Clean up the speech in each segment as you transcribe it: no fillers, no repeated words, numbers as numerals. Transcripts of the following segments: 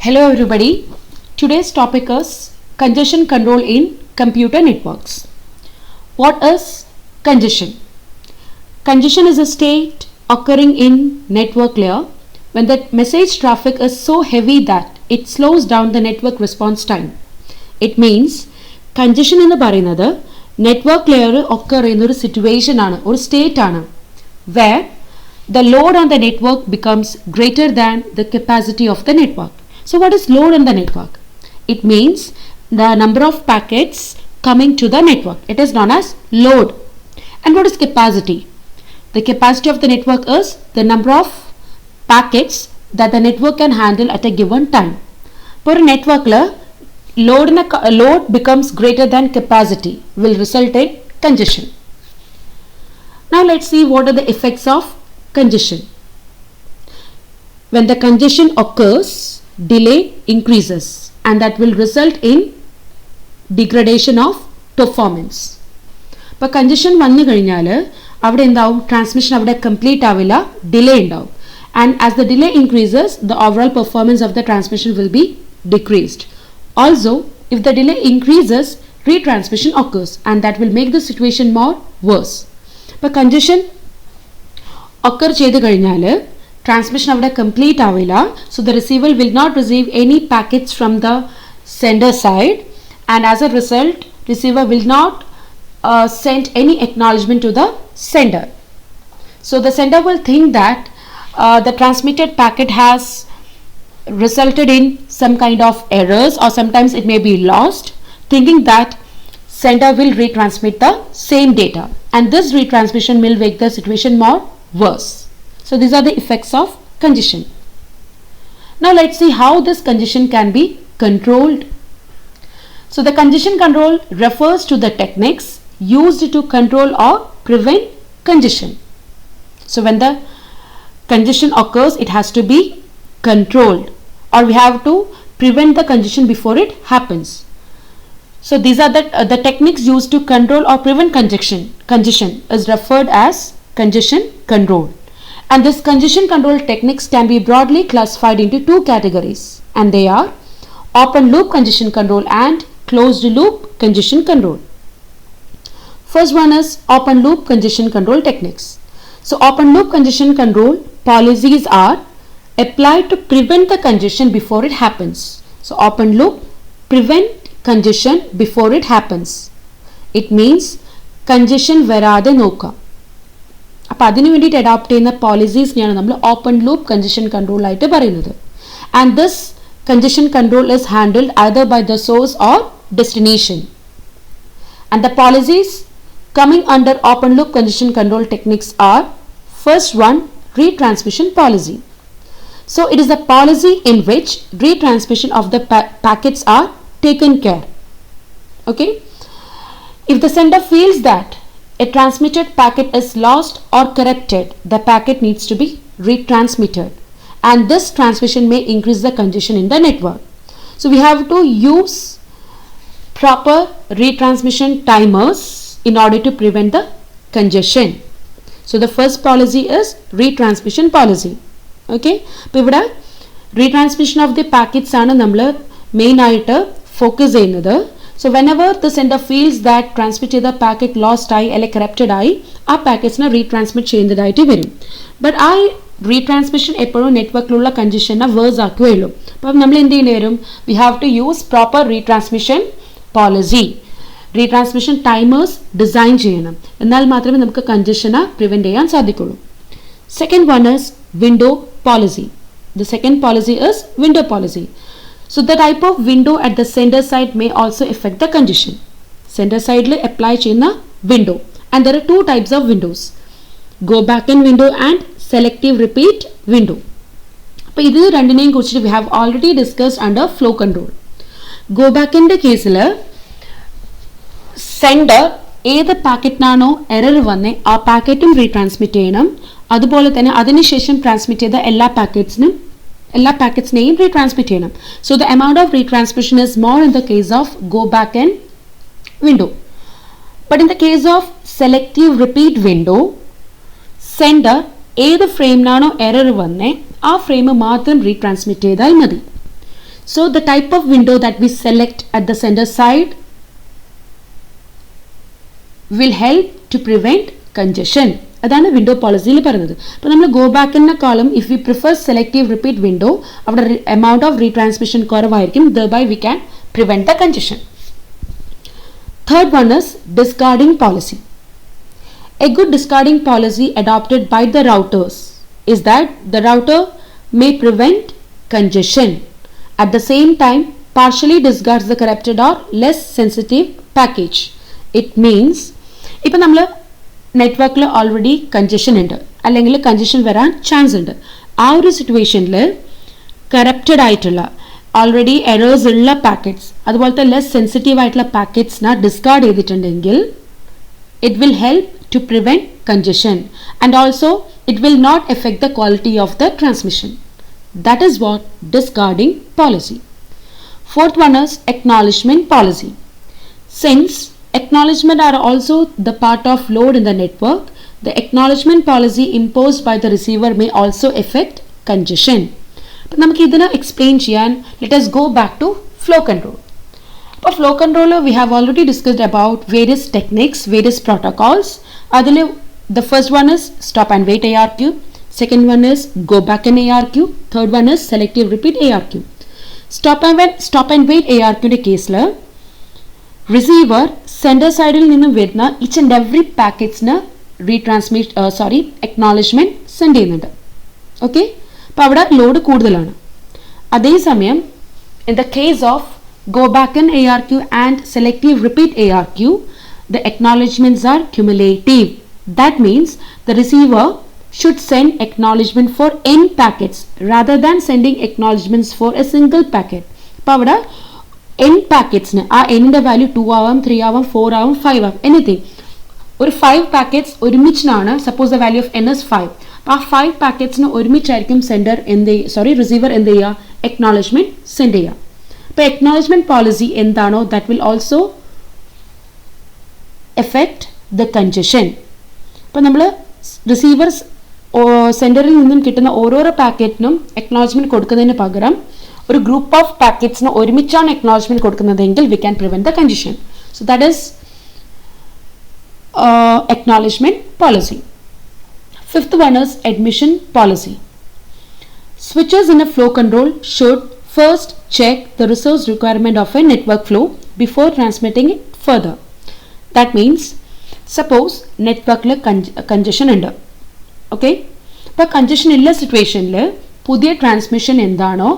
Hello everybody. Today's topic is congestion control in computer networks. What is congestion? Congestion is a state occurring in network layer when the message traffic is so heavy that it slows down the network response time. It means congestion എന്ന് പറയുന്നത് network layer occur in ഒരു situation ആണ്, ഒരു state ആണ് where the load on the network becomes greater than the capacity of the network. So what is load on the network? It means the number of packets coming to the network. It is known as load. And what is capacity? The capacity of the network is the number of packets that the network can handle at a given time. For a network, load becomes greater than capacity will result in congestion. Now let's see what are the effects of congestion. When the congestion occurs, delay increases and that will result in degradation of performance. But congestion vannu kazhinjal avade endavum transmission avade complete avilla, delay undavum, and as the delay increases the overall performance of the transmission will be decreased. Also, if the delay increases, retransmission occurs and that will make the situation more worse. But congestion occur ചെയ്തു കഴിഞ്ഞാൽ transmission avada complete avilla, so the receiver will not receive any packets from the sender side, and as a result receiver will not send any acknowledgement to the sender. So the sender will think that the transmitted packet has resulted in some kind of errors, or sometimes it may be lost, thinking that sender will retransmit the same data, and this retransmission will make the situation more worse. So these are the effects of congestion. Now let's see how this congestion can be controlled. So the congestion control refers to the techniques used to control or prevent congestion. So when the congestion occurs, it has to be controlled, or we have to prevent the congestion before it happens. So these are the techniques used to control or prevent congestion. Congestion is referred as congestion control. And this congestion control techniques can be broadly classified into two categories, and they are open loop congestion control and closed loop congestion control. First one is open loop congestion control techniques. So open loop congestion control policies are applied to prevent the congestion before it happens. So open loop prevent congestion before it happens. It means congestion varade nokka. അപ്പോൾ അതിനു വേണ്ടിയിട്ട് adopt ചെയ്യുന്ന പോളിസീസിനെയാണ് നമ്മൾ open loop congestion control ആയിട്ട് പറയുന്നത്. And this congestion control is handled either by the source or destination. And the policies coming under open loop congestion control techniques are: first one, retransmission policy. So it is a policy in which retransmission of the packets are taken care. Okay, if the sender feels that a transmitted packet is lost or corrupted, the packet needs to be retransmitted, and this transmission may increase the congestion in the network. So we have to use proper retransmission timers in order to prevent the congestion. So the first policy is retransmission policy. Okay, അപ്പോൾ ഇവിടെ retransmission of the packets ആണ് നമ്മൾ main ആയിട്ട് focus ചെയ്യുന്നത്. So whenever the sender feels that transmit ചെയ്ത packet lost ആയി അല്ലെങ്കിൽ corrupted ആയി, ആ പാക്കറ്റ്സിനെ റീട്രാൻസ്മിറ്റ് ചെയ്യുന്നതായിട്ട് വരും. ബട്ട് ആ റീട്രാൻസ്മിഷൻ എപ്പോഴും നെറ്റ്വർക്കിലുള്ള കൺജഷനെ വേഴ്സ് ആക്കുകയുള്ളൂ. അപ്പം നമ്മൾ എന്ത് ചെയ്യേണ്ടി വരും? We have to use proper retransmission policy. Retransmission timers design ചെയ്യണം, എന്നാൽ മാത്രമേ നമുക്ക് കൺജഷനെ പ്രിവെൻറ്റ് ചെയ്യാൻ സാധിക്കുള്ളൂ. Second one is window policy. The second policy is window policy. So the type of window at the sender side may also affect the congestion. Sender side le apply cheyna window, and there are two types of windows: go back in window and selective repeat window. appo idu rendineyum kurichittu we have already discussed under flow control. Go back in the case la sender ഏത് പാക്കറ്റിനാണോ error വന്നേ ആ പാക്കറ്റും retransmit ചെയ്യണം. അതുപോലെ തന്നെ അതിനുശേഷം transmit ചെയ്ത എല്ലാ പാക്കറ്റ്സിനെയും retransmit ചെയ്യണം. So the amount of retransmission is more in the case of go back and window. But in the case of selective repeat window, sender ഏത് ഫ്രെയിമിനാണോ എറർ വന്നേ ആ ഫ്രെയിം മാത്രം റീട്രാൻസ്മിറ്റ് ചെയ്താൽ മതി. So the type of window that we select at the sender side will help to prevent congestion. അതാണ് window പോളിസിയിൽ പറയുന്നത്. അപ്പോൾ നമ്മൾ ഗോ ബാക്ക് എന്ന column if we prefer selective repeat window അവിടെ എമൗണ്ട് ഓഫ് റീട്രാൻസ്മിഷൻ കുറവായിരിക്കും. thereby we can prevent the congestion. Third one is discarding policy. A good discarding policy adopted by the routers is that the router may prevent congestion. At the same time, partially discards the corrupted or less sensitive package. It means ഇപ്പോൾ നമ്മൾ നെറ്റ്വർക്കിൽ already congestion ഉണ്ട് അല്ലെങ്കിൽ congestion വരാൻ chance ഉണ്ട്. ആ ഒരു സിറ്റുവേഷനിൽ കറപ്റ്റഡ് ആയിട്ടുള്ള ഓൾറെഡി എറേഴ്സ് ഉള്ള പാക്കറ്റ്സ് അതുപോലത്തെ ലെസ് സെൻസിറ്റീവ് ആയിട്ടുള്ള പാക്കറ്റ്സിനെ ഡിസ്കാർഡ് ചെയ്തിട്ടുണ്ടെങ്കിൽ it will help to prevent congestion and also it will not affect the quality of the transmission. That is what discarding policy. Fourth one is acknowledgement policy. Since acknowledgement are also the part of load in the network, the acknowledgement policy imposed by the receiver may also affect congestion. But നമുക്ക് ഇതിനെ explain ചെയ്യാൻ let us go back to flow control. For flow controller we have already discussed about various techniques, various protocols. അതിൽ the first one is stop and wait ARQ, second one is go back in ARQ, third one is selective repeat ARQ. stop and wait ARQ ന്റെ കേസിൽ receiver sender സൈഡിൽ നിന്നും വരുന്ന each and every പാക്കറ്റ്സിന് acknowledgement send ചെയ്യുന്നുണ്ട്. Okay, അപ്പോൾ അവിടെ load കൂടുതലാണ്. അതേസമയം in the case of go back in ARQ and selective repeat ARQ, the acknowledgements are cumulative. That means the receiver should send acknowledgement for n packets rather than sending acknowledgements for a single packet. അപ്പോൾ അവിടെ n പാക്കറ്റ്സിന് ആ n value 2 ആവാം, 3 ആവാം, 4 ആവാം, 5 ആവാം, anything. ഒരു 5 packets ഒരുമിച്ചാണ്, suppose the value of n is 5. അപ്പോൾ ആ 5 പാക്കറ്റ്സിന് ഒരുമിച്ചായിരിക്കും റിസീവർ എന്ത് ചെയ്യുക, അക്നോളജ്മെന്റ് സെൻഡ് ചെയ്യുക. അപ്പോൾ acknowledgement policy എന്താണോ that will also affect the congestion. അപ്പോൾ നമ്മൾ റിസീവേഴ്സ് സെൻഡറിൽ നിന്നും കിട്ടുന്ന ഓരോരോ പാക്കറ്റിനും acknowledgement കൊടുക്കുന്നതിന് പകരം ഒരു ഗ്രൂപ്പ് ഓഫ് പാക്കറ്റ്സിന് ഒരുമിച്ചാണ് acknowledgement കൊടുക്കുന്നതെങ്കിൽ we can prevent the congestion. So that is acknowledgement policy. Fifth one is admission policy. Switches in a flow control should first check the resource requirement of a network flow before transmitting it further. That means suppose നെറ്റ്വർക്കിൽ congestion ഉണ്ട്. Okay, ഇപ്പോൾ congestion ഉള്ള സിറ്റുവേഷനിൽ പുതിയ transmission എന്താണോ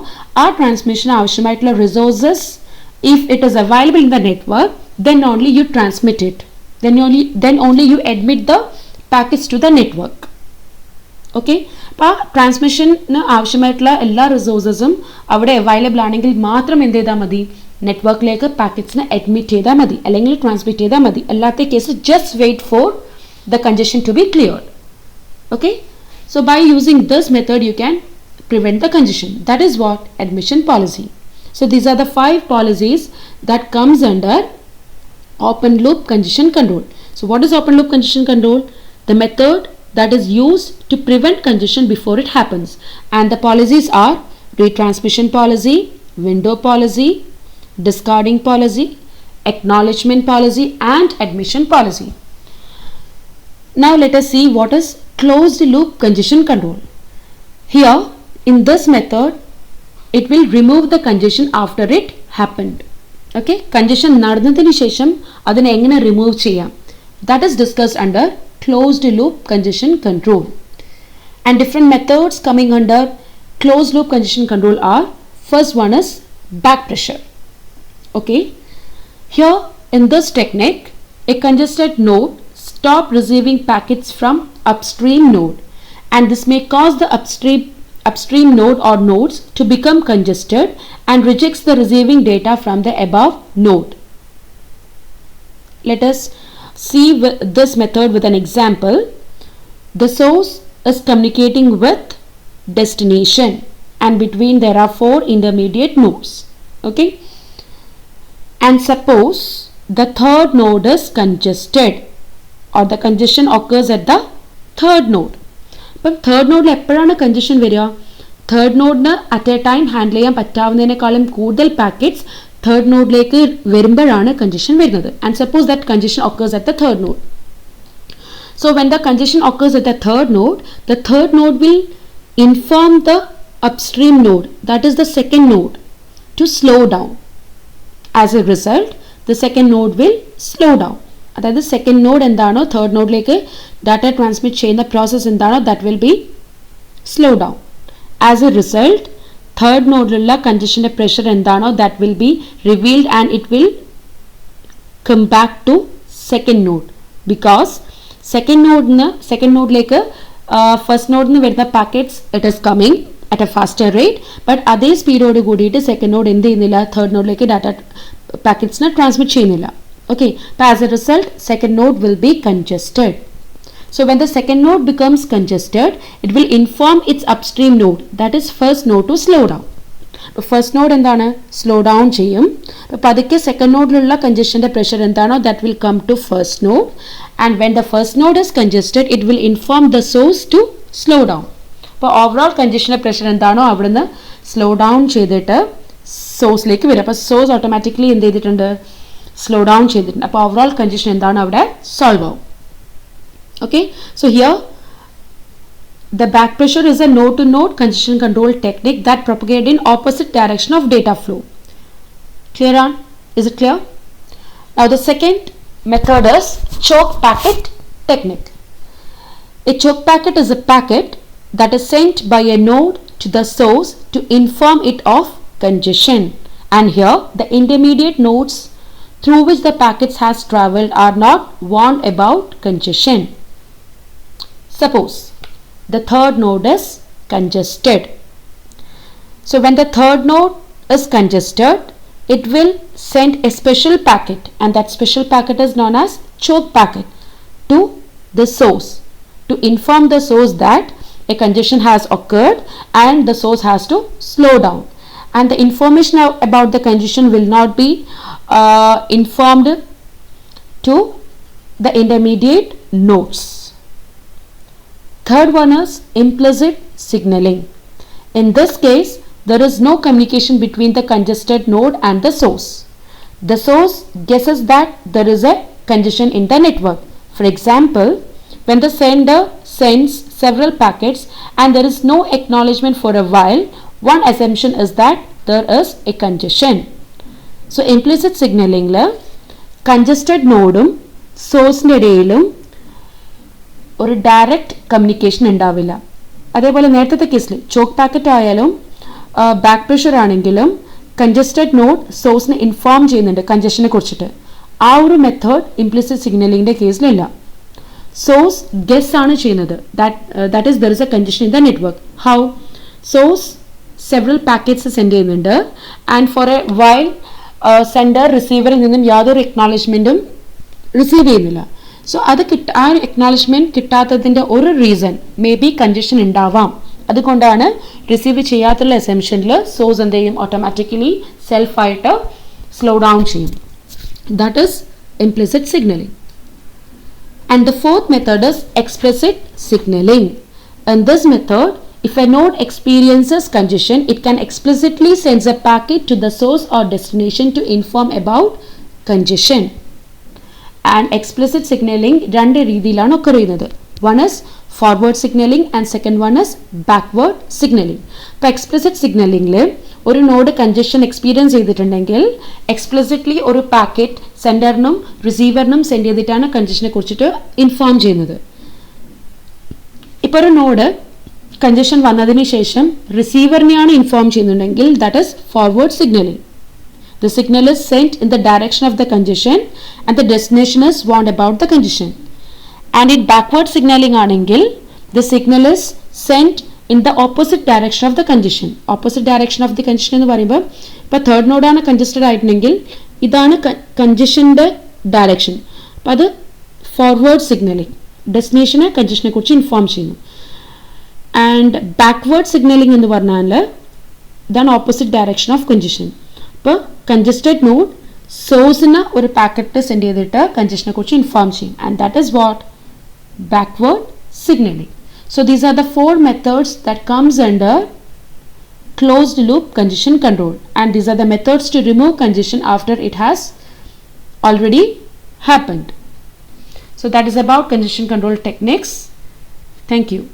ആ transmission ആവശ്യമായിട്ടുള്ള resources if it is available in the network then only you transmit it, then only you admit the packets to the network. Okay, അപ്പോൾ ആ ട്രാൻസ്മിഷന് ആവശ്യമായിട്ടുള്ള എല്ലാ റിസോഴ്സസും അവിടെ അവൈലബിൾ ആണെങ്കിൽ മാത്രം എന്ത് ചെയ്താൽ മതി, നെറ്റ്വർക്കിലേക്ക് പാക്കറ്റ്സിനെ അഡ്മിറ്റ് ചെയ്താൽ മതി അല്ലെങ്കിൽ ട്രാൻസ്മിറ്റ് ചെയ്താൽ മതി. അല്ലാത്ത case just wait for the congestion to be cleared. Okay, so by using this method you can prevent the congestion. That is what admission policy. So these are the 5 policies that comes under open loop congestion control. So what is open loop congestion control? The method that is used to prevent congestion before it happens, and the policies are retransmission policy, window policy, discarding policy, acknowledgement policy and admission policy. Now let us see what is closed loop congestion control. Here in this method it will remove the congestion after it happened. Okay, congestion നടന്നതിന് ശേഷം അതിനെ എങ്ങനെ remove ചെയ്യാം, that is discussed under closed loop congestion control. And different methods coming under closed loop congestion control are, first one is back pressure. Okay, here in this technique a congested node stop receiving packets from upstream node, and this may cause the upstream node or nodes to become congested and rejects the receiving data from the above node. Let us see this method with an example. The source is communicating with destination and between there are 4 intermediate nodes. Okay, and suppose the third node is congested or the congestion occurs at the third node. But third node എപ്പോഴാണ് congestion വരിക, third നോഡിന് at A time handle ചെയ്യാൻ പറ്റാവുന്നതിനേക്കാളും കൂടുതൽ packets third നോഡിലേക്ക് വരുമ്പോഴാണ് congestion വരുന്നത്. And suppose that congestion occurs at the third node. So when the congestion occurs at the third node will inform the upstream node, that is the second node, to slow down. As a result, the second node will slow down. അതായത് second node എന്താണോ third നോഡിലേക്ക് data transmit ചെയ്യുന്ന process എന്താണോ that will be slow down. As a result third നോഡിലുള്ള കൺജഷൻ്റെ pressure എന്താണോ that will be revealed and it will come back to second node. Because second നോഡിലേക്ക് first നോഡിൽ നിന്ന് വരുന്ന packets it is coming at a faster rate. But അതേ സ്പീഡോട് കൂടിയിട്ട് സെക്കൻഡ് നോഡ് എന്ത് ചെയ്യുന്നില്ല, തേർഡ് നോഡിലേക്ക് ഡാറ്റ പാക്കറ്റ്സിനെ ട്രാൻസ്മിറ്റ് ചെയ്യുന്നില്ല. Okay, but as a result, second node will be congested. So when the second node becomes congested, it will inform its upstream node, that is first node, to slow down. First node endana slow down cheyum. Padike second node lulla congestion pressure endano that will come to first node, and when the first node is congested, it will inform the source to slow down. But overall congestion pressure endano avadna slow down cheyidittu source like vira. But source automatically endu cheyidittunde slow down cheyidittunde. Appo overall congestion endano avade solve avum. Okay, so here the back pressure is a node to node congestion control technique that propagated in opposite direction of data flow. Clear on? Is it clear? Now the second method is choke packet technique. A choke packet is a packet that is sent by a node to the source to inform it of congestion, and here the intermediate nodes through which the packets has travelled are not warned about congestion. Suppose the third node is congested. So when the third node is congested, it will send a special packet, and that special packet is known as choke packet, to the source to inform the source that a congestion has occurred and the source has to slow down. And the information about the congestion will not be informed to the intermediate nodes. Third one is implicit signaling. In this case, there is no communication between the congested node and the source. The source guesses that there is a congestion in the network. For example, when the sender sends several packets and there is no acknowledgement for a while, one assumption is that there is a congestion. So implicit signaling la congested node source ഇടയിലും ഒരു direct communication ഉണ്ടാവില്ല. അതേപോലെ നേരത്തെ കേസിൽ choke packet ആയാലും back pressure ആണെങ്കിലും congested node സോഴ്സിനെ inform ചെയ്യുന്നുണ്ട് കൺജഷനെ കുറിച്ചിട്ട്. ആ ഒരു മെത്തേഡ് ഇംപ്ലിസിറ്റ് സിഗ്നലിങ്ങിൻ്റെ കേസിലില്ല. സോഴ്സ് ഗെസ് ആണ് ചെയ്യുന്നത് that is there is a congestion in the network. How? Source several packets send ചെയ്യുന്നുണ്ട് and for a while sender റിസീവറിൽ നിന്നും യാതൊരു എക്നോളജ്മെൻറ്റും റിസീവ് ചെയ്യുന്നില്ല. സോ അത് ആ എക്നോളജ്മെൻറ്റ് കിട്ടാത്തതിൻ്റെ ഒരു റീസൺ മേ ബി കൺജഷൻ ഉണ്ടാവാം. അതുകൊണ്ടാണ് റിസീവ് ചെയ്യാത്തുള്ള അസംഷനിൽ സോഴ്സ് എന്ത് ചെയ്യും, ഓട്ടോമാറ്റിക്കലി സെൽഫായിട്ട് സ്ലോ ഡൗൺ ചെയ്യും. That is implicit signalling. And the fourth method is explicit signaling. In this method, if a node experiences congestion, it can explicitly send a packet to the source or destination to inform about congestion. And explicit signaling രണ്ട് രീതിയിലാണ് occur ചെയ്യുന്നത്. One is forward signaling and second one is backward signaling. ഇപ്പോൾ explicit signalingൽ ഒരു node congestion experience ചെയ്തിട്ടുണ്ടെങ്കിൽ explicitly ഒരു packet സെൻഡറിനും റിസീവറിനും send ചെയ്തിട്ടാണ് കൺജഷനെ കുറിച്ചിട്ട് inform ചെയ്യുന്നത്. ഇപ്പോൾ ഒരു നോഡ് കൺജഷൻ വന്നതിന് ശേഷം റിസീവറിനെയാണ് ഇൻഫോം ചെയ്യുന്നുണ്ടെങ്കിൽ that is forward signalling. The signal is sent in the direction of the congestion and the destination is warned about the congestion. And in backward signaling ആണെങ്കിൽ the signal is sent in the opposite direction of the congestion. Opposite direction of the congestion എന്ന് പറയുമ്പോൾ ഇപ്പോൾ third നോഡാണ് congested ആയിട്ടുണ്ടെങ്കിൽ ഇതാണ് കൺജഷൻ്റെ direction. അപ്പം അത് forward signalling ഡെസ്റ്റിനേഷനെ കൺജഷനെ കുറിച്ച് ഇൻഫോം ചെയ്യുന്നു. ആൻഡ് ബാക്ക്വേർഡ് സിഗ്നലിംഗ് എന്ന് പറഞ്ഞാൽ ഇതാണ് ഓപ്പോസിറ്റ് ഡയറക്ഷൻ ഓഫ് കൺജഷൻ. ഇപ്പോൾ കൺജസ്റ്റഡ് നോഡ് സോഴ്സിന് ഒരു പാക്കറ്റ് സെൻഡ് ചെയ്തിട്ട് കൺജഷനെ കുറിച്ച് ഇൻഫോം ചെയ്യും. And that is what backward signaling. So these are the four methods that comes under closed loop congestion control, and these are the methods to remove congestion after it has already happened. So that is about congestion control techniques. Thank you.